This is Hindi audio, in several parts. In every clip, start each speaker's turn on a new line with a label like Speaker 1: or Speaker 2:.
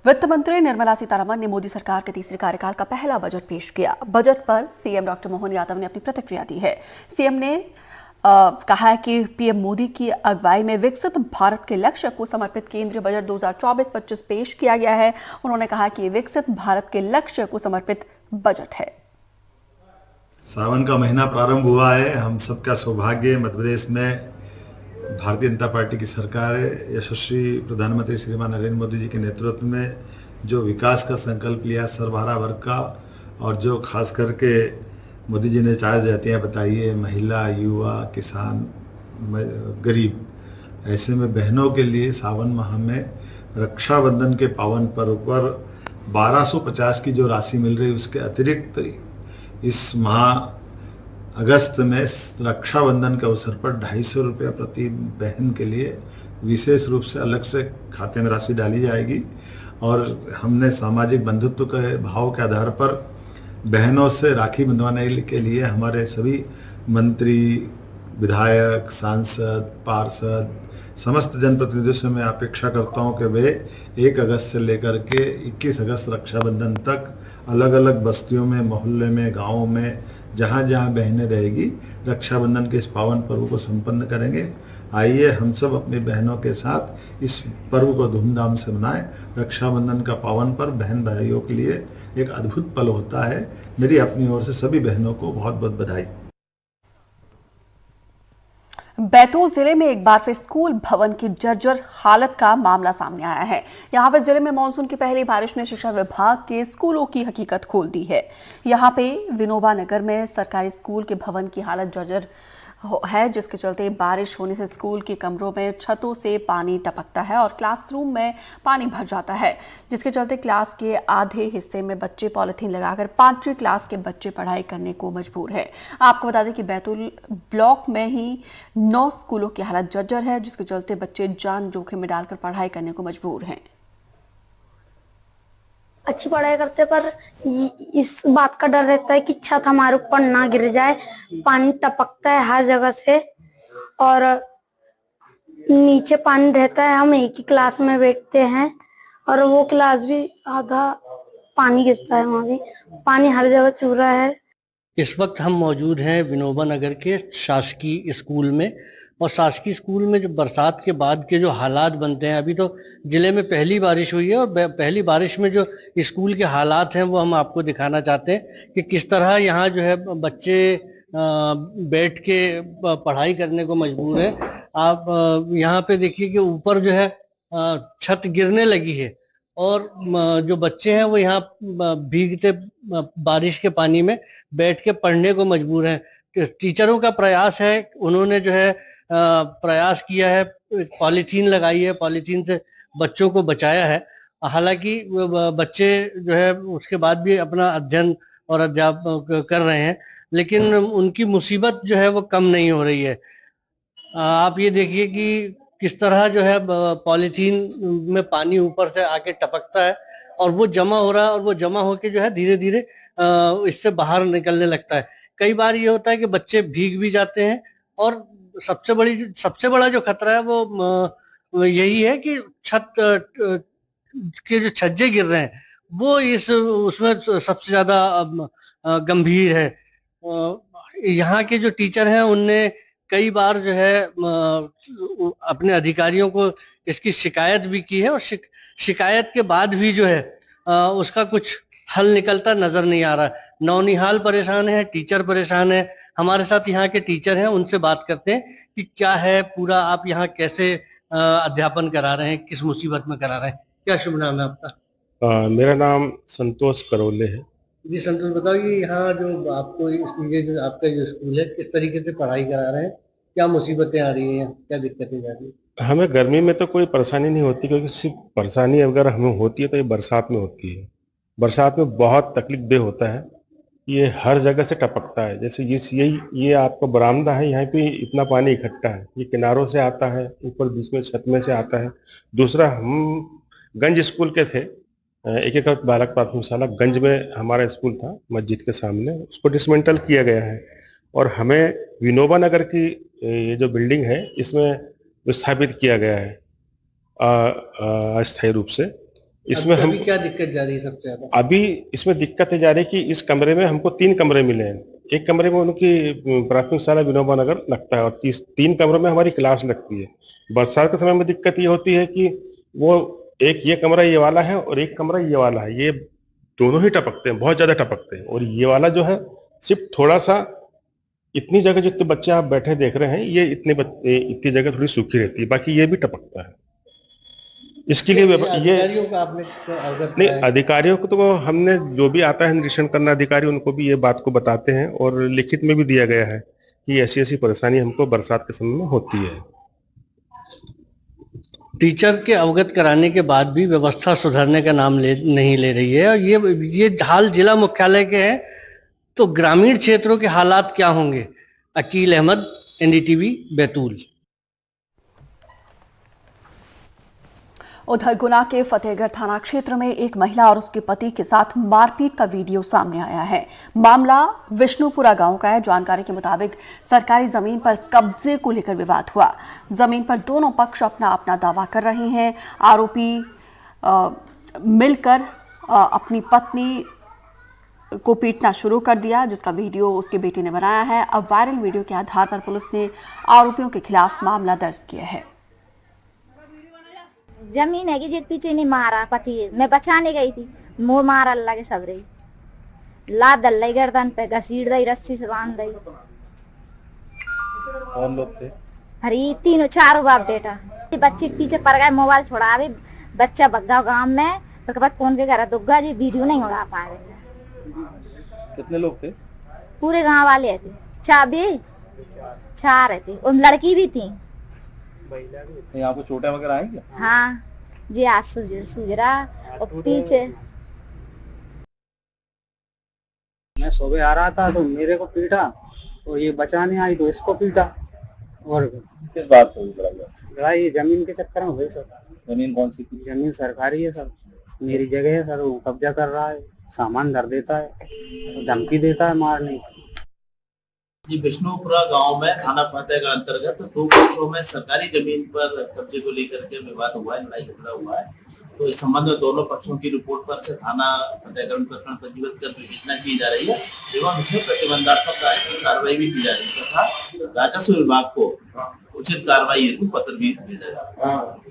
Speaker 1: वित्त मंत्री निर्मला सीतारमण ने मोदी सरकार के तीसरे कार्यकाल का पहला बजट पेश किया। बजट पर सीएम डॉक्टर मोहन यादव ने अपनी प्रतिक्रिया दी है। सीएम ने कहा है कि पीएम मोदी की अगुवाई में विकसित भारत के लक्ष्य को समर्पित केंद्रीय बजट 2024-25 पेश किया गया है। उन्होंने कहा कि विकसित भारत के लक्ष्य को समर्पित बजट है।
Speaker 2: सावन का महीना प्रारंभ हुआ है। हम सबका सौभाग्य, मध्य प्रदेश में भारतीय जनता पार्टी की सरकार है। यशस्वी प्रधानमंत्री श्रीमान नरेंद्र मोदी जी के नेतृत्व में जो विकास का संकल्प लिया सर्वहारा वर्ग का, और जो खास करके मोदी जी ने 4 जातियाँ बताई है, महिला, युवा, किसान, गरीब, ऐसे में बहनों के लिए सावन माह में रक्षाबंधन के पावन पर्व पर 1250 की जो राशि मिल रही है, उसके अतिरिक्त इस माह अगस्त में रक्षाबंधन के अवसर पर 250 रुपये प्रति बहन के लिए विशेष रूप से अलग से खाते में राशि डाली जाएगी। और हमने सामाजिक बंधुत्व के भाव के आधार पर बहनों से राखी बंधवाने के लिए हमारे सभी मंत्री, विधायक, सांसद, पार्षद, समस्त जनप्रतिनिधियों से मैं अपेक्षा करता हूं कि वे 1 अगस्त से लेकर के 21 अगस्त रक्षाबंधन तक अलग अलग बस्तियों में, मोहल्ले में, गाँवों में, जहाँ जहाँ बहनें रहेगी, रक्षाबंधन के इस पावन पर्व को संपन्न करेंगे। आइए हम सब अपनी बहनों के साथ इस पर्व को धूमधाम से मनाएं। रक्षाबंधन का पावन पर्व बहन भाइयों के लिए एक अद्भुत पल होता है। मेरी अपनी ओर से सभी बहनों को बहुत बहुत बधाई।
Speaker 1: बैतूल जिले में एक बार फिर स्कूल भवन की जर्जर हालत का मामला सामने आया है। यहां पर जिले में मानसून की पहली बारिश ने शिक्षा विभाग के स्कूलों की हकीकत खोल दी है। यहां पे विनोबा नगर में सरकारी स्कूल के भवन की हालत जर्जर है, जिसके चलते बारिश होने से स्कूल के कमरों में छतों से पानी टपकता है और क्लासरूम में पानी भर जाता है, जिसके चलते क्लास के आधे हिस्से में बच्चे पॉलिथीन लगाकर 5वीं क्लास के बच्चे पढ़ाई करने को मजबूर है। आपको बता दें कि बैतूल ब्लॉक में ही 9 स्कूलों की हालत जर्जर है, जिसके चलते बच्चे जान जोखिम में डालकर पढ़ाई करने को मजबूर हैं।
Speaker 3: अच्छी पढ़ाई करते पर इस बात का डर रहता है कि छत हमारे ऊपर ना गिर जाए। पानी टपकता है हर जगह से और नीचे पानी रहता है। हम एक ही क्लास में बैठते हैं और वो क्लास भी आधा पानी गिरता है, वहाँ भी पानी हर जगह चू रहा है।
Speaker 4: इस वक्त हम मौजूद हैं विनोबा नगर के शासकीय स्कूल में, और शासकीय स्कूल में जो बरसात के बाद के जो हालात बनते हैं, अभी तो जिले में पहली बारिश हुई है और पहली बारिश में जो स्कूल के हालात हैं वो हम आपको दिखाना चाहते हैं कि किस तरह यहाँ जो है बच्चे बैठ के पढ़ाई करने को मजबूर हैं। आप यहाँ पे देखिए कि ऊपर जो है छत गिरने लगी है और जो बच्चे हैं वो यहाँ भीगते बारिश के पानी में बैठ के पढ़ने को मजबूर हैं। टीचरों का प्रयास है, उन्होंने जो है प्रयास किया है, पॉलीथीन लगाई है, पॉलीथीन से बच्चों को बचाया है। हालांकि बच्चे जो है उसके बाद भी अपना अध्ययन और अध्यापन कर रहे हैं, लेकिन उनकी मुसीबत जो है वो कम नहीं हो रही है। आप ये देखिए कि किस तरह जो है पॉलीथीन में पानी ऊपर से आके टपकता है और वो जमा हो रहा है, और वो जमा होके जो है धीरे धीरे इससे बाहर निकलने लगता है। कई बार ये होता है कि बच्चे भीग भी जाते हैं, और सबसे बड़ा जो खतरा है वो यही है कि छत के जो छज्जे गिर रहे हैं वो उसमें सबसे ज्यादा गंभीर है। यहाँ के जो टीचर हैं उनने कई बार जो है अपने अधिकारियों को इसकी शिकायत भी की है, और शिकायत के बाद भी जो है उसका कुछ हल निकलता नजर नहीं आ रहा। नौनिहाल परेशान है, टीचर परेशान है। हमारे साथ यहाँ के टीचर हैं, उनसे बात करते हैं कि क्या है पूरा, आप यहाँ कैसे अध्यापन करा रहे हैं, किस मुसीबत में करा रहे हैं। क्या शुभ नाम है आपका?
Speaker 5: मेरा नाम संतोष करोले है।
Speaker 4: जी संतोष, बताइए यहाँ जो आपको ये जो आपका जो स्कूल है किस तरीके से पढ़ाई करा रहे हैं, क्या मुसीबतें आ रही हैं, क्या दिक्कतें जा रही है?
Speaker 5: हमें गर्मी में तो कोई परेशानी नहीं होती, क्योंकि सिर्फ परेशानी अगर हमें होती है तो ये बरसात में होती है। बरसात में बहुत तकलीफ दे होता है, ये हर जगह से टपकता है। जैसे ये आपका बरामदा है, यहाँ पे इतना पानी इकट्ठा है, ये किनारों से आता है, ऊपर बीच में छत में से आता है। दूसरा, हम गंज स्कूल के थे, एकीकृत बालक प्राथमिक शाला गंज में हमारा स्कूल था, मस्जिद के सामने, उसको डिसमेंटल किया गया है और हमें विनोबा नगर की ये जो बिल्डिंग है इसमें विस्थापित किया गया है अस्थायी रूप से। इसमें हम
Speaker 4: अभी क्या दिक्कत जा रही है सबसे ज्यादा?
Speaker 5: अभी इसमें दिक्कत ये जा रही है कि इस कमरे में हमको 3 कमरे मिले हैं। एक कमरे में उनकी प्राथमिक शाला विनोबा नगर लगता है और 3 कमरों में हमारी क्लास लगती है। बरसात के समय में दिक्कत ये होती है कि वो एक ये कमरा ये वाला है और एक कमरा ये वाला है, ये दोनों ही टपकते हैं, बहुत ज्यादा टपकते हैं। और ये वाला जो है सिर्फ थोड़ा सा, इतनी जगह जितने बच्चे आप बैठे देख रहे हैं, ये इतनी जगह थोड़ी सूखी रहती है, बाकी ये भी टपकता है। इसके लिए ये
Speaker 4: अधिकारियों का आपने अवगत
Speaker 5: नहीं,
Speaker 4: कराया?
Speaker 5: अधिकारियों को तो हमने, जो भी आता है निरीक्षण करना अधिकारी, उनको भी ये बात को बताते हैं और लिखित में भी दिया गया है कि ऐसी ऐसी परेशानी हमको बरसात के समय में होती है।
Speaker 4: टीचर के अवगत कराने के बाद भी व्यवस्था सुधरने का नाम नहीं ले रही है। और ये हाल जिला मुख्यालय के हैं, तो ग्रामीण क्षेत्रों के हालात क्या होंगे? अकील अहमद, एनडीटीवी, बैतूल।
Speaker 1: उधर गुना के फतेहगढ़ थाना क्षेत्र में एक महिला और उसके पति के साथ मारपीट का वीडियो सामने आया है। मामला विष्णुपुरा गांव का है। जानकारी के मुताबिक सरकारी जमीन पर कब्जे को लेकर विवाद हुआ। जमीन पर दोनों पक्ष अपना अपना दावा कर रहे हैं। आरोपी मिलकर अपनी पत्नी को पीटना शुरू कर दिया, जिसका वीडियो उसके बेटे ने बनाया है। अब वायरल वीडियो के आधार पर पुलिस ने आरोपियों के खिलाफ मामला दर्ज किया है।
Speaker 6: जमीन है कि जित पीछे नहीं मारा पति, मैं बचाने गई थी, मुंह मार अल्लाह के सबरे, लात दल्लाई गर्दन पे, घसीट दई, रस्सी से बांध दई।
Speaker 7: और लोग थे?
Speaker 6: हरी 3-4 बाप बेटा, बच्चे के पीछे पड़ गए, मोबाइल छोड़ा, बच्चा भगा गांव में, उसके बाद कौन के घर दुग्गा जी वीडियो नहीं उड़ा पा रहे।
Speaker 7: कितने लोग थे?
Speaker 6: पूरे गांव वाले थे, 4 थे, और लड़की भी थी।
Speaker 7: यहाँ पे चोटें वगैरह आई क्या?
Speaker 6: हाँ जी, आज सूझ रहा और पीछे।
Speaker 8: मैं सुबह आ रहा था तो मेरे को पीटा और ये बचाने आई तो इसको पीटा। और
Speaker 7: किस बात पे हुई लड़ाई?
Speaker 8: ये जमीन के चक्कर में हुई सर।
Speaker 7: जमीन कौन सी थी?
Speaker 8: जमीन सरकारी है सर, मेरी जगह है सर, वो कब्जा कर रहा है, सामान धर देता है, धमकी देता है मारने की।
Speaker 9: जी, विष्णुपुरा गांव में थाना फतेहगढ़ अंतर्गत 2 पक्षों में सरकारी जमीन पर कब्जे को लेकर के विवाद हुआ है, लड़ाई झगड़ा हुआ है। तो इस संबंध में दोनों पक्षों की रिपोर्ट पर से थाना फतेहगढ़ में प्रकरण पंजीबद्ध कर विवेचना की जा रही है एवं इसमें प्रतिबंधात्मक कार्रवाई भी की जा रही है तथा राजस्व विभाग को उचित कार्रवाई हेतु पत्र भी भेजा जा रहा है।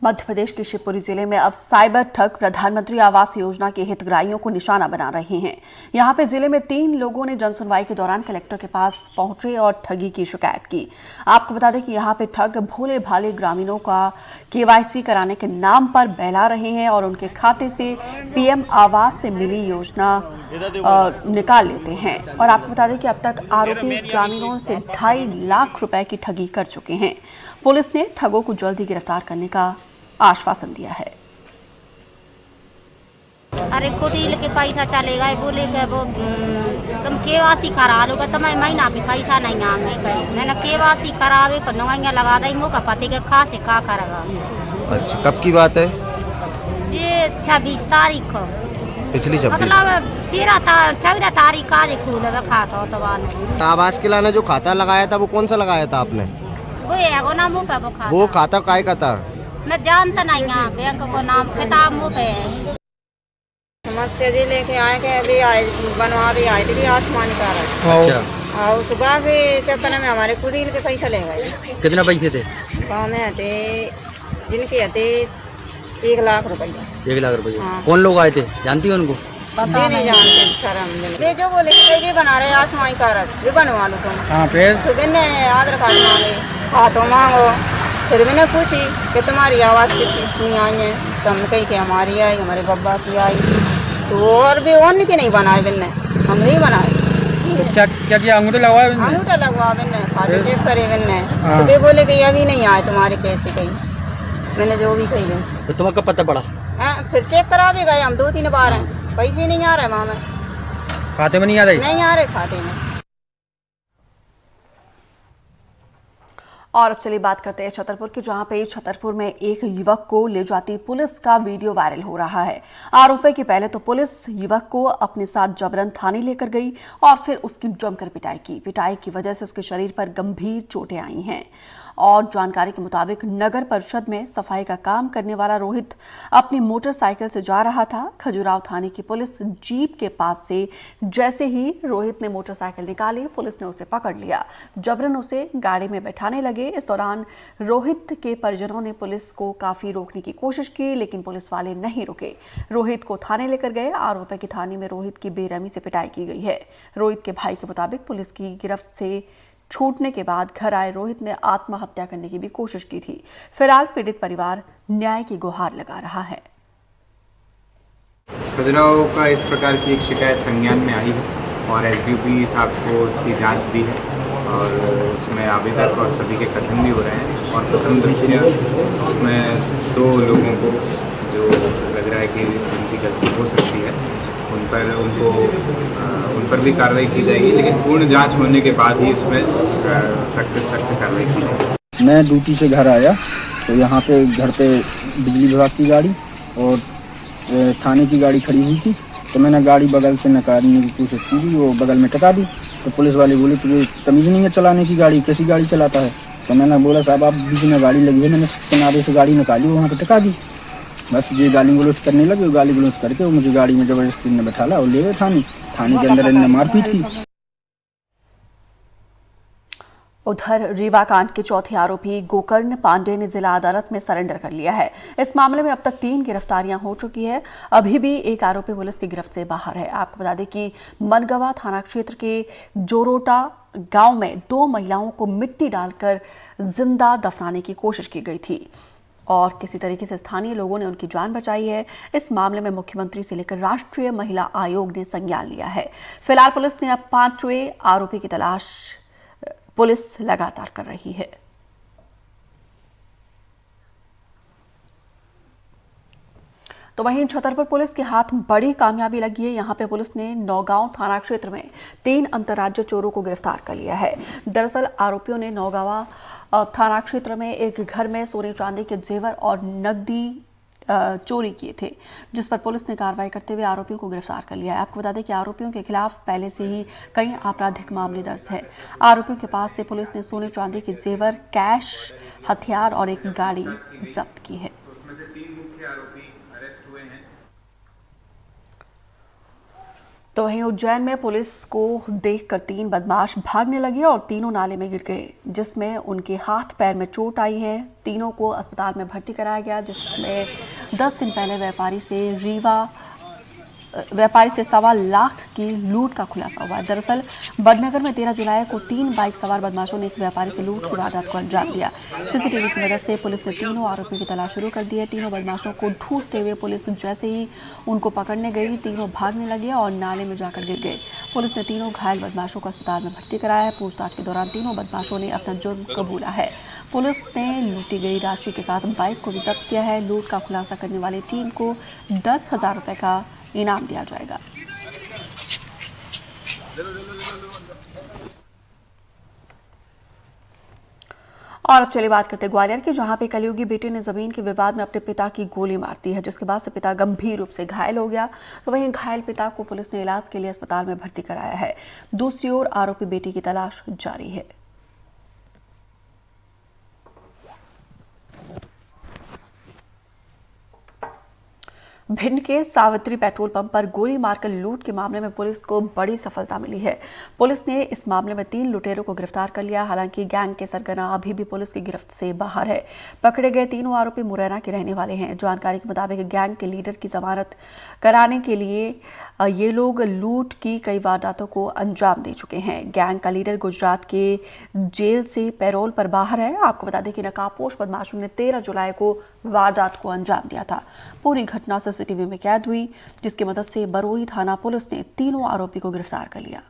Speaker 1: मध्य प्रदेश के शिवपुरी जिले में अब साइबर ठग प्रधानमंत्री आवास योजना के हितग्राहियों को निशाना बना रहे हैं। यहां पे जिले में 3 लोगों ने जनसुनवाई के दौरान कलेक्टर के पास पहुंचे और ठगी की शिकायत की। आपको बता दें कि यहां पे ठग भोले भाले ग्रामीणों का केवाईसी कराने के नाम पर बहला रहे हैं और उनके खाते से पीएम आवास से मिली योजना निकाल लेते हैं। और आपको बता दें कि अब तक आरोपी ग्रामीणों से 2.5 लाख रुपए की ठगी कर चुके हैं। पुलिस ने ठगों को जल्द ही गिरफ्तार करने का आश्वासन दिया है।
Speaker 10: अरे कुटील के पैसा चलेगा, बोले कि वो तुम केवासी करा लोगे, तुम्हें महीना के पैसा नहीं आएंगे। कहीं मैंने केवासी करावे को नंगा लगा दी, मुँह का पति के खा से खा करेगा।
Speaker 11: अच्छा, कब की बात है?
Speaker 10: ये 26 तारीख को,
Speaker 11: पिछली 26
Speaker 10: मतलब 14 तारीख का खुले खाता हो। तो
Speaker 11: आवास के लाने जो खाता लगाया था वो कौन सा लगाया था आपने?
Speaker 10: वो है वो ना मुँह पे
Speaker 11: वो खाता काय का था?
Speaker 10: मैं जानता नहीं, बैंक को नाम किताब मुँह पे है।
Speaker 12: समस्या जी लेके आए के अभी आए बनवा भी आए थे, भी आसमानी का रहा।
Speaker 11: अच्छा,
Speaker 12: और सुबह के चक्कर में हमारे कुटील के पैसा ले गए।
Speaker 11: कितना पैसे थे?
Speaker 12: गाँव में आते जिनके आते 1 लाख रुपया।
Speaker 11: 1 लाख रुपये।
Speaker 12: हाँ।
Speaker 11: कौन लोग आए थे, जानती हो उनको?
Speaker 12: जी नहीं जानते सर हम। ये जो बोले भी बना रहे आसमानी कार्ड भी बनवा लो तुम।
Speaker 8: हाँ, फिर
Speaker 12: सुबह ने आधार कार्ड मांगे, हाथों मांगो। फिर मैंने पूछी कि तुम्हारी आवाज़ किस चीज़ की आई है, तो हमने कही कि हमारी आई, हमारे बब्बा की आई। और भी और की नहीं बनाए बिन्ने, हम नहीं बनाए।
Speaker 8: तो क्या क्या किया? अंगूठा लगवाया?
Speaker 12: अंगूठा लगवा बिन्ने, खाते चेक करे बिन्ने। सुबह बोले कि अभी नहीं आए तुम्हारे पैसे, कहीं मैंने जो भी कही।
Speaker 11: तो तुम्हें कब पता पड़ा?
Speaker 12: फिर चेक करा भी गए हम 2-3 बार हैं, पैसे नहीं आ रहे वहाँ में,
Speaker 8: खाते में नहीं आ रही?
Speaker 12: नहीं आ रहे खाते में।
Speaker 1: और अब चलिए बात करते हैं छतरपुर की, जहां पे छतरपुर में एक युवक को ले जाती पुलिस का वीडियो वायरल हो रहा है। आरोप है कि पहले तो पुलिस युवक को अपने साथ जबरन थाने लेकर गई और फिर उसकी जमकर पिटाई की। पिटाई की वजह से उसके शरीर पर गंभीर चोटें आई हैं और जानकारी के मुताबिक नगर परिषद में सफाई का काम करने वाला रोहित अपनी मोटरसाइकिल से जा रहा था। खजुराहो थाने की पुलिस जीप के पास से जैसे ही रोहित ने मोटरसाइकिल निकाली, पुलिस ने उसे पकड़ लिया, जबरन उसे गाड़ी में बैठाने लगे। इस दौरान रोहित के परिजनों ने पुलिस को काफी रोकने की कोशिश की, लेकिन पुलिस वाले नहीं रुके। रोहित को थाने लेकर गए। आरोप है कि थाने में रोहित की बेरहमी से पिटाई की गई है। रोहित के भाई के मुताबिक पुलिस की गिरफ्त से छूटने के बाद घर आए रोहित ने आत्महत्या करने की भी कोशिश की थी। फिलहाल पीड़ित परिवार न्याय की गुहार लगा रहा है।
Speaker 13: खजुराहो का इस प्रकार की एक शिकायत संज्ञान में आई है और एसडीओपी साहब को उसकी जांच दी है और उसमें आवेदक और सभी के कथन भी हो रहे हैं और प्रथम दृष्टया उसमें 2 लोगों को जो लग रहा है कि उनकी गलती हो सकती है उन पर भी कार्रवाई की जाएगी, लेकिन पूर्ण जांच होने के बाद ही इसमें सख्त कार्रवाई की जाएगी।
Speaker 14: मैं ड्यूटी से घर आया तो यहाँ पे घर पे बिजली विभाग की गाड़ी और थाने की गाड़ी खड़ी हुई थी, तो मैंने गाड़ी बगल से निकालने की कोशिश की, वो बगल में टका दी। तो पुलिस वाले बोले तुझे तमीज़ नहीं है चलाने की, गाड़ी कैसी गाड़ी चलाता है। तो मैंने बोला साहब आप बीच में गाड़ी लगी है, मैंने किनारे से गाड़ी निकाली, वहाँ पर टका दी। बस ये गाली गलौज करने लगे, गाली गलौज करके वो मुझे गाड़ी में जबरदस्ती ने बैठाला और ले गए थाने के अंदर इन्हें मारपीट की।
Speaker 1: उधर रीवा कांड के चौथे आरोपी गोकर्ण पांडे ने जिला अदालत में सरेंडर कर लिया है। इस मामले में अब तक 3 गिरफ्तारियां हो चुकी है। अभी भी एक आरोपी पुलिस की गिरफ्त से बाहर है। आपको बता दें कि मनगवा थाना क्षेत्र के जोरोटा गांव में 2 महिलाओं को मिट्टी डालकर जिंदा दफनाने की कोशिश की गई थी और किसी तरीके से स्थानीय लोगों ने उनकी जान बचाई है। इस मामले में मुख्यमंत्री से लेकर राष्ट्रीय महिला आयोग ने संज्ञान लिया है। फिलहाल पुलिस ने अब 5वें आरोपी की तलाश पुलिस लगातार कर रही है। तो वहीं छतरपुर पुलिस के हाथ बड़ी कामयाबी लगी है। यहां पे पुलिस ने नौगांव थाना क्षेत्र में 3 अंतर्राज्यीय चोरों को गिरफ्तार कर लिया है। दरअसल आरोपियों ने नौगांव थाना क्षेत्र में एक घर में सोने चांदी के जेवर और नकदी चोरी किए थे, जिस पर पुलिस ने कार्रवाई करते हुए आरोपियों को गिरफ्तार कर लिया है। आपको बता दें कि आरोपियों के खिलाफ पहले से ही कई आपराधिक मामले दर्ज है। आरोपियों के पास से पुलिस ने सोने चांदी के जेवर, कैश, हथियार और एक गाड़ी जब्त की है। तो वहीं उज्जैन में पुलिस को देखकर 3 बदमाश भागने लगे और तीनों नाले में गिर गए, जिसमें उनके हाथ पैर में चोट आई है। तीनों को अस्पताल में भर्ती कराया गया, जिसमें 10 दिन पहले व्यापारी से 1.25 लाख की लूट का खुलासा हुआ है। दरअसल बड़नगर में 13 जुलाई को 3 बाइक सवार बदमाशों ने एक व्यापारी से लूट की वारदात को अंजाम दिया। सीसीटीवी की मदद से पुलिस ने तीनों आरोपियों की तलाश शुरू कर दी है। तीनों बदमाशों को ढूंढते हुए पुलिस जैसे ही उनको पकड़ने गई, तीनों भागने लगे और नाले में जाकर गिर गए। पुलिस ने तीनों घायल बदमाशों को अस्पताल में भर्ती कराया है। पूछताछ के दौरान तीनों बदमाशों ने अपना जुर्म कबूला है। पुलिस ने लूटी गई राशि के साथ बाइक को भी जब्त किया है। लूट का खुलासा करने वाली टीम को 10,000 रुपए का इनाम दिया जाएगा। और अब चलिए बात करते हैं ग्वालियर की, जहां पे कलयुगी बेटे ने जमीन के विवाद में अपने पिता की गोली मार दी है, जिसके बाद से पिता गंभीर रूप से घायल हो गया। तो वहीं घायल पिता को पुलिस ने इलाज के लिए अस्पताल में भर्ती कराया है। दूसरी ओर आरोपी बेटी की तलाश जारी है। भिंड के सावित्री पेट्रोल पंप पर गोली मारकर लूट के मामले में पुलिस को बड़ी सफलता मिली है। पुलिस ने इस मामले में 3 लुटेरों को गिरफ्तार कर लिया। हालांकि गैंग के सरगना अभी भी पुलिस की गिरफ्त से बाहर है। पकड़े गए तीनों आरोपी मुरैना के रहने वाले हैं। जानकारी के मुताबिक गैंग के लीडर की जमानत कराने के लिए ये लोग लूट की कई वारदातों को अंजाम दे चुके हैं। गैंग का लीडर गुजरात के जेल से पैरोल पर बाहर है। आपको बता दें कि नकाबपोश बदमाशों ने 13 जुलाई को वारदात को अंजाम दिया था। पूरी घटना सीसीटीवी में कैद हुई, जिसकी मदद से बरोही थाना पुलिस ने तीनों आरोपी को गिरफ्तार कर लिया।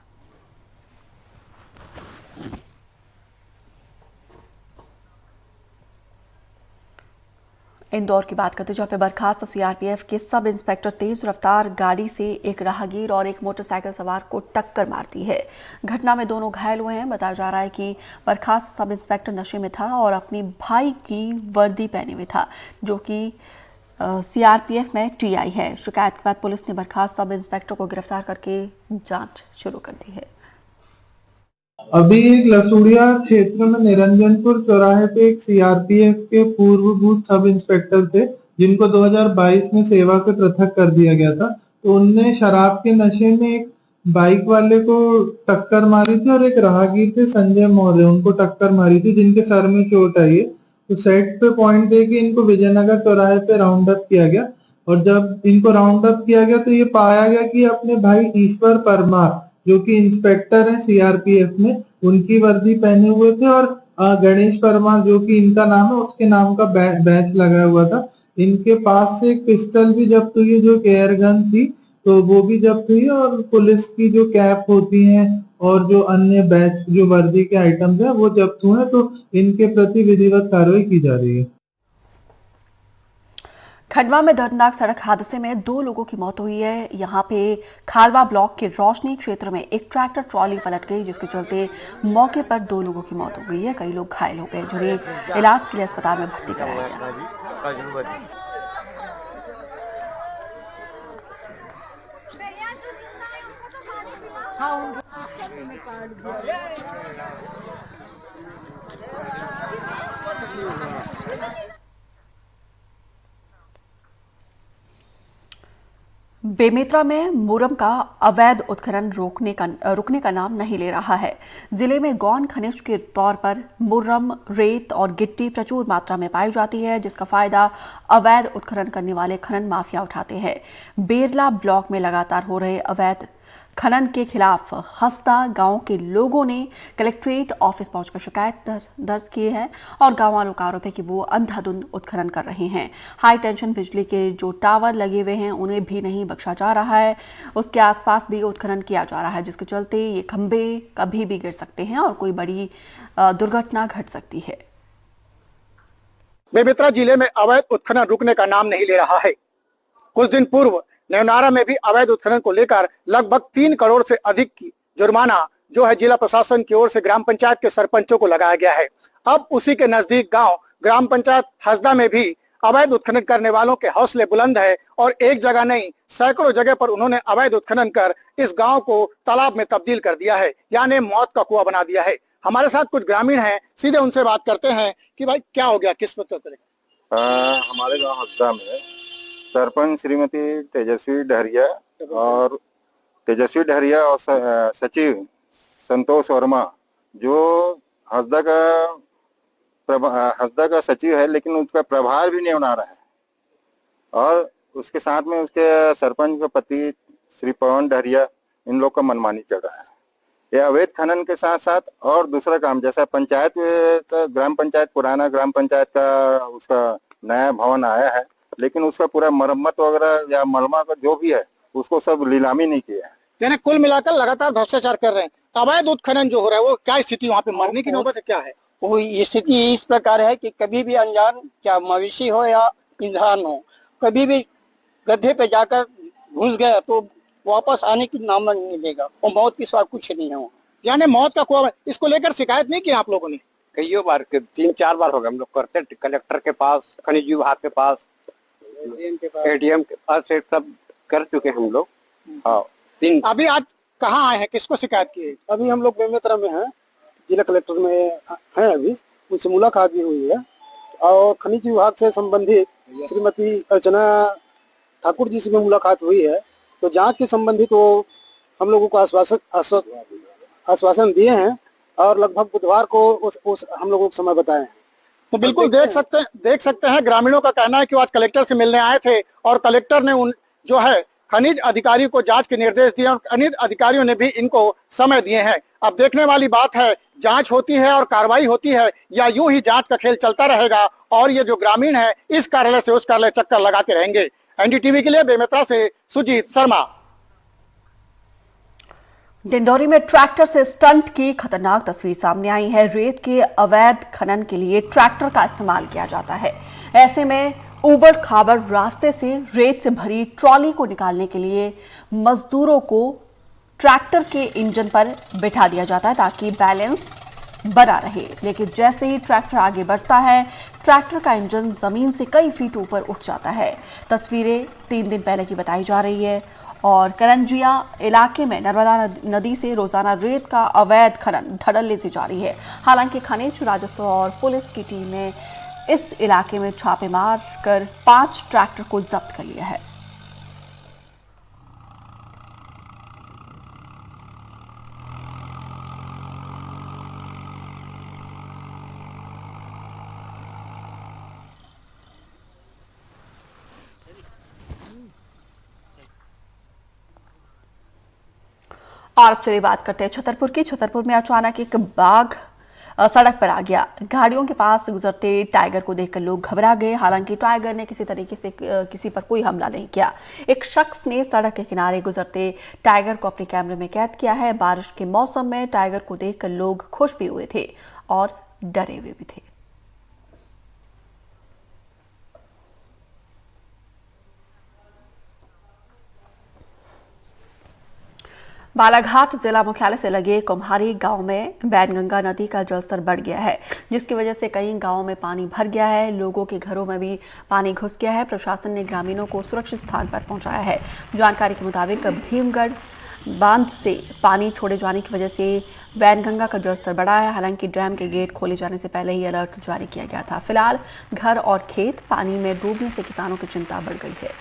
Speaker 1: इंदौर की बात करते हैं, जहां पे बर्खास्त सीआरपीएफ के सब इंस्पेक्टर तेज रफ्तार गाड़ी से एक राहगीर और एक मोटरसाइकिल सवार को टक्कर मार दी है। घटना में दोनों घायल हुए हैं। बताया जा रहा है कि बर्खास्त सब इंस्पेक्टर नशे में था और अपनी भाई की वर्दी पहने हुए था, जो कि सीआरपीएफ में टीआई है। शिकायत के बाद पुलिस ने बर्खास्त सब इंस्पेक्टर को गिरफ्तार करके जांच शुरू कर दी है।
Speaker 15: अभी एक लसूड़िया क्षेत्र में निरंजनपुर चौराहे पे एक सीआरपीएफ के पूर्व बूथ सब इंस्पेक्टर थे, जिनको 2022 में सेवा से पृथक कर दिया गया था। तो उनने शराब के नशे में एक बाइक वाले को टक्कर मारी थी और एक राहगीर थे संजय मौर्य, उनको टक्कर मारी थी, जिनके सर में चोट आई है। तो सेट पे पॉइंट दे के इनको विजयनगर चौराहे पे राउंड अप किया गया और जब इनको राउंड अप किया गया तो ये पाया गया कि अपने भाई ईश्वर परमार, जो कि इंस्पेक्टर हैं सीआरपीएफ में, उनकी वर्दी पहने हुए थे और गणेश परमार, जो कि इनका नाम है, उसके नाम का बैच लगा हुआ था। इनके पास से एक पिस्टल भी जब्त हुई है, जो एयर गन थी, तो वो भी जब्त हुई है और पुलिस की जो कैप होती हैं और जो अन्य बैच जो वर्दी के आइटम्स हैं वो जब्त हुए हैं। तो इनके प्रति विधिवत कार्रवाई की जा रही है।
Speaker 1: खंडवा में दर्दनाक सड़क हादसे में 2 लोगों की मौत हुई है। यहाँ पे खालवा ब्लॉक के रोशनी क्षेत्र में एक ट्रैक्टर ट्रॉली पलट गई, जिसके चलते मौके पर 2 लोगों की मौत हो गई है। कई लोग घायल हो गए, जिन्हें इलाज के लिए अस्पताल में भर्ती कराया गया। बेमेतरा में मुरम का अवैध उत्खनन रुकने का नाम नहीं ले रहा है। जिले में गौण खनिज के तौर पर मुरम, रेत और गिट्टी प्रचुर मात्रा में पाई जाती है, जिसका फायदा अवैध उत्खनन करने वाले खनन माफिया उठाते हैं। बेरला ब्लॉक में लगातार हो रहे अवैध खनन के खिलाफ हस्ता गांव के लोगों ने कलेक्ट्रेट ऑफिस पहुंचकर शिकायत दर्ज की है और गांव वालों का आरोप है कि वो अंधाधुंध उत्खनन कर रहे हैं। हाई टेंशन बिजली के जो टावर लगे हुए हैं उन्हें भी नहीं बख्शा जा रहा है, उसके आसपास भी उत्खनन किया जा रहा है, जिसके चलते ये खंभे कभी भी गिर सकते हैं और कोई बड़ी दुर्घटना घट सकती है।
Speaker 16: बेमेतरा जिले में अवैध उत्खनन रुकने का नाम नहीं ले रहा है। कुछ दिन पूर्व नेवनारा में भी अवैध उत्खनन को लेकर लगभग 3 करोड़ से अधिक की जुर्माना जो है जिला प्रशासन की ओर से ग्राम पंचायत के सरपंचों को लगाया गया है। अब उसी के नजदीक गांव ग्राम पंचायत हसदा में भी अवैध उत्खनन करने वालों के हौसले बुलंद है और एक जगह नहीं सैकड़ों जगह पर उन्होंने अवैध उत्खनन कर इस गांव को तालाब में तब्दील कर दिया है, यानी मौत का कुआं बना दिया है। हमारे साथ कुछ ग्रामीण हैं, सीधे उनसे बात करते हैं कि भाई क्या हो गया, किस पर।
Speaker 17: हमारे गाँव हसदा में सरपंच श्रीमती तेजस्वी डहरिया और सचिव संतोष वर्मा, जो हसदा का सचिव है, लेकिन उसका प्रभार भी नहीं बना रहा है, और उसके साथ में उसके सरपंच का पति श्री पवन डहरिया, इन लोग का मनमानी चल रहा है। ये अवैध खनन के साथ साथ और दूसरा काम, जैसा पंचायत का ग्राम पंचायत, पुराना ग्राम पंचायत का उसका नया भवन आया है, लेकिन उसका पूरा मरम्मत वगैरह या मलमा का जो भी है उसको सब नीलामी नहीं किया है।
Speaker 16: यानी कुल मिलाकर लगातार भ्रष्टाचार कर रहे हैं। अवैध उत्खनन जो हो रहा है वो क्या स्थिति वहाँ पे मरने की नौबत है, क्या है
Speaker 18: वो स्थिति? इस प्रकार है कि कभी भी अनजान, क्या मवेशी हो या इंसान हो, कभी भी गड्ढे पे जाकर घुस गया तो वापस आने की नाम नहीं मिलेगा और मौत की स्वाद कुछ नहीं हो।
Speaker 16: यानी मौत का कुआं। इसको लेकर शिकायत नहीं की आप लोगों ने?
Speaker 8: कई बार, 3-4 बार हो गए हम लोग करते, कलेक्टर के पास, खनिज विभाग के पास, एडीएम के पास, सब कर चुके हम लोग। हाँ, 3।
Speaker 16: अभी आज कहाँ आए हैं, किसको शिकायत की है?
Speaker 18: अभी हम लोग बेमेतरा में हैं, जिला कलेक्टर में हैं, अभी उनसे मुलाकात भी हुई है और खनिज विभाग से संबंधित श्रीमती अर्चना ठाकुर जी से भी मुलाकात हुई है। तो जांच के संबंधित वो हम लोगों को आश्वासन दिए हैं और लगभग बुधवार को उस हम लोगों को समय बताए।
Speaker 16: तो बिल्कुल देख सकते हैं ग्रामीणों का कहना है कि आज कलेक्टर से मिलने आए थे और कलेक्टर ने उन जो है खनिज अधिकारी को जांच के निर्देश दिए और खनिज अधिकारियों ने भी इनको समय दिए हैं। अब देखने वाली बात है, जांच होती है और कार्रवाई होती है या यूं ही जांच का खेल चलता रहेगा और ये जो ग्रामीण है इस कार्यालय से उस कार्यालय चक्कर लगाते रहेंगे। एनडीटीवी के लिए बेमेतरा से सुजीत शर्मा।
Speaker 1: डिंडौरी में ट्रैक्टर से स्टंट की खतरनाक तस्वीर सामने आई है। रेत के अवैध खनन के लिए ट्रैक्टर का इस्तेमाल किया जाता है। ऐसे में ऊबड़ खाबड़ रास्ते से रेत से भरी ट्रॉली को निकालने के लिए मजदूरों को ट्रैक्टर के इंजन पर बिठा दिया जाता है ताकि बैलेंस बना रहे, लेकिन जैसे ही ट्रैक्टर आगे बढ़ता है ट्रैक्टर का इंजन जमीन से कई फीट ऊपर उठ जाता है। तस्वीरें 3 दिन पहले की बताई जा रही है और करंजिया इलाके में नर्मदा नदी से रोजाना रेत का अवैध खनन धड़ल्ले से जारी है। हालांकि खनिज राजस्व और पुलिस की टीम ने इस इलाके में छापे मार कर 5 ट्रैक्टर को जब्त कर लिया है। और अब चलिए बात करते हैं छतरपुर की। छतरपुर में अचानक एक बाघ सड़क पर आ गया। गाड़ियों के पास गुजरते टाइगर को देखकर लोग घबरा गए। हालांकि टाइगर ने किसी तरीके से किसी पर कोई हमला नहीं किया। एक शख्स ने सड़क के किनारे गुजरते टाइगर को अपने कैमरे में कैद किया है। बारिश के मौसम में टाइगर को देखकर लोग खुश भी हुए थे और डरे हुए भी थे। बालाघाट जिला मुख्यालय से लगे कुम्हारी गांव में वैनगंगा नदी का जलस्तर बढ़ गया है, जिसकी वजह से कई गांवों में पानी भर गया है। लोगों के घरों में भी पानी घुस गया है। प्रशासन ने ग्रामीणों को सुरक्षित स्थान पर पहुंचाया है। जानकारी के मुताबिक भीमगढ़ बांध से पानी छोड़े जाने की वजह से वैनगंगा का जलस्तर बढ़ा है। हालांकि डैम के गेट खोले जाने से पहले ही अलर्ट जारी किया गया था। फिलहाल घर और खेत पानी में डूबने से किसानों की चिंता बढ़ गई है।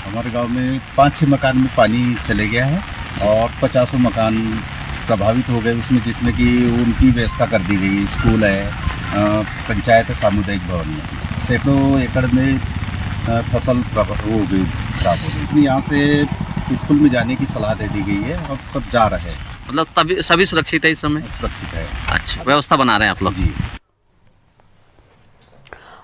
Speaker 19: हमारे गांव में 5-6 मकान में पानी चले गया है और 50 मकान प्रभावित हो गए उसमें, जिसमें कि उनकी व्यवस्था कर दी गई। स्कूल है, पंचायत है, सामुदायिक भवन में सैकड़ों एकड़ में फसल खराब हो गई। इसलिए यहाँ से स्कूल में जाने की सलाह दे दी गई है और सब जा रहे हैं।
Speaker 11: मतलब तभी सभी सुरक्षित है इस समय?
Speaker 19: सुरक्षित है।
Speaker 11: अच्छा, व्यवस्था बना रहे हैं आप लोग?
Speaker 19: जी।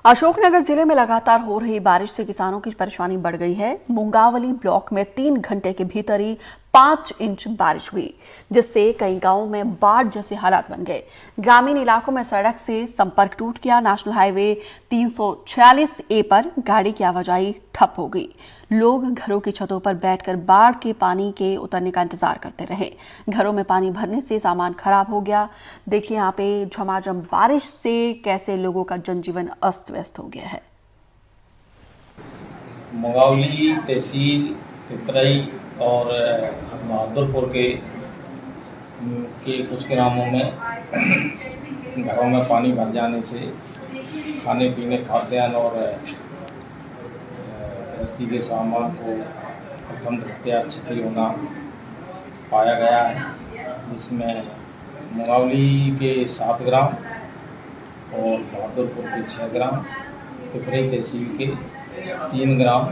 Speaker 1: अशोकनगर जिले में लगातार हो रही बारिश से किसानों की परेशानी बढ़ गई है। मुंगावली ब्लॉक में 3 घंटे के भीतर ही 5 इंच बारिश हुई, जिससे कई गांवों में बाढ़ जैसे हालात बन गए। ग्रामीण इलाकों में सड़क से संपर्क टूट गया। नेशनल हाईवे 346A पर गाड़ी की आवाजाही ठप हो गई। लोग घरों की छतों पर बैठकर बाढ़ के पानी के उतरने का इंतजार करते रहे। घरों में पानी भरने से सामान खराब हो गया। देखिए यहाँ पे झमाझम बारिश से कैसे लोगों का जनजीवन अस्त व्यस्त हो गया है।
Speaker 9: मुंगावली तहसील पिपराई और बहादुरपुर के कुछ ग्रामों में घरों में पानी भर जाने से खाने पीने, खाद्यान्न और गृहस्थी के सामान को प्रथम दृष्टया क्षति होना पाया गया है, जिसमें मुंगावली के 7 ग्राम और बहादुरपुर के 6 ग्राम, पिपराई तहसील के 3 ग्राम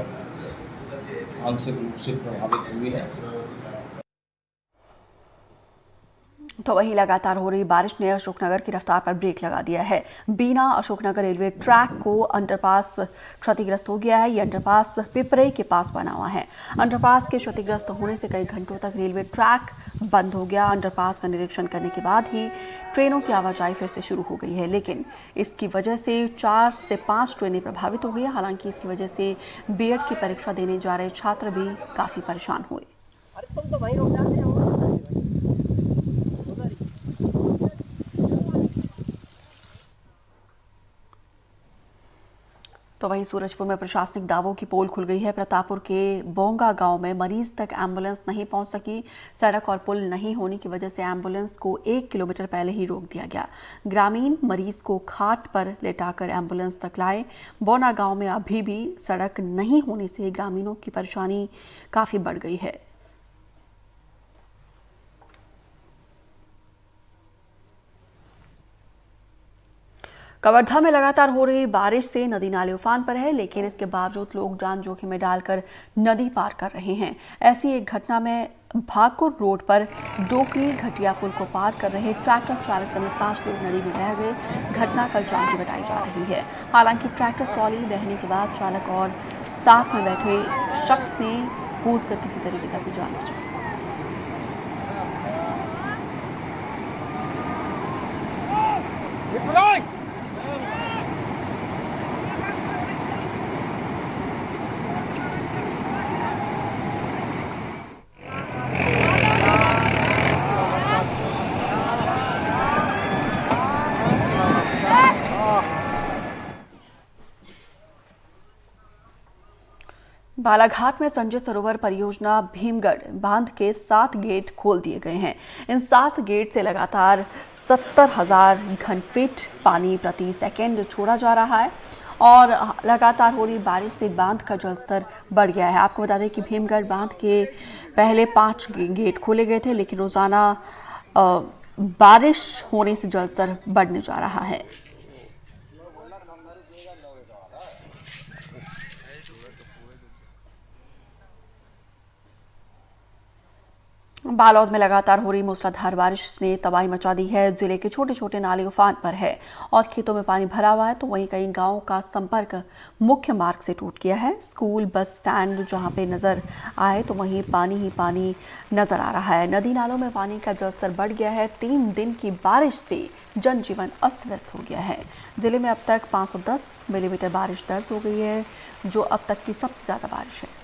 Speaker 9: आंशिक रूप से प्रभावित हुए हैं।
Speaker 1: तो वहीं लगातार हो रही बारिश ने अशोकनगर की रफ्तार पर ब्रेक लगा दिया है। बीना अशोकनगर रेलवे ट्रैक को अंडरपास क्षतिग्रस्त हो गया है। ये अंडरपास पिपराई के पास बना हुआ है। अंडरपास के क्षतिग्रस्त होने से कई घंटों तक रेलवे ट्रैक बंद हो गया। अंडरपास का निरीक्षण करने के बाद ही ट्रेनों की आवाजाही फिर से शुरू हो गई है, लेकिन इसकी वजह से 4 से 5 ट्रेनें प्रभावित हो गई। हालांकि इसकी वजह से बीएड की परीक्षा देने जा रहे छात्र भी काफी परेशान हुए। तो वहीं सूरजपुर में प्रशासनिक दावों की पोल खुल गई है। प्रतापपुर के बोंगा गांव में मरीज तक एम्बुलेंस नहीं पहुंच सकी। सड़क और पुल नहीं होने की वजह से एम्बुलेंस को 1 किलोमीटर पहले ही रोक दिया गया। ग्रामीण मरीज को खाट पर लेटाकर एम्बुलेंस तक लाए। बोना गांव में अभी भी सड़क नहीं होने से ग्रामीणों की परेशानी काफी बढ़ गई है। कवर्धा में लगातार हो रही बारिश से नदी नाले उफान पर है, लेकिन इसके बावजूद लोग जान जोखिम में डालकर नदी पार कर रहे हैं। ऐसी एक घटना में भाकुर रोड पर डोकरी घटिया पुल को पार कर रहे ट्रैक्टर चालक समेत 5 लोग नदी में बह गए। घटना कल शाम की बताई जा रही है। हालांकि ट्रैक्टर ट्रॉली बहने के बाद चालक और साथ में बैठे शख्स ने कूदकर किसी तरीके से अपनी जान बचाई। बालाघाट में संजय सरोवर परियोजना भीमगढ़ बांध के 7 गेट खोल दिए गए हैं। इन 7 गेट से लगातार 70,000 घन फीट पानी प्रति सेकंड छोड़ा जा रहा है और लगातार हो रही बारिश से बांध का जलस्तर बढ़ गया है। आपको बता दें कि भीमगढ़ बांध के पहले 5 गेट खोले गए थे, लेकिन रोजाना बारिश होने से जलस्तर बढ़ने जा रहा है। बालोद में लगातार हो रही मूसलाधार बारिश ने तबाही मचा दी है। जिले के छोटे छोटे नाले उफान पर है और खेतों में पानी भरा हुआ है, तो वहीं कई गांवों का संपर्क मुख्य मार्ग से टूट गया है। स्कूल, बस स्टैंड जहां पे नजर आए तो वहीं पानी ही पानी नजर आ रहा है। नदी नालों में पानी का जलस्तर बढ़ गया है। 3 दिन की बारिश से जनजीवन अस्त व्यस्त हो गया है। जिले में अब तक 510 मिलीमीटर बारिश दर्ज हो गई है, जो अब तक की सबसे ज्यादा बारिश है।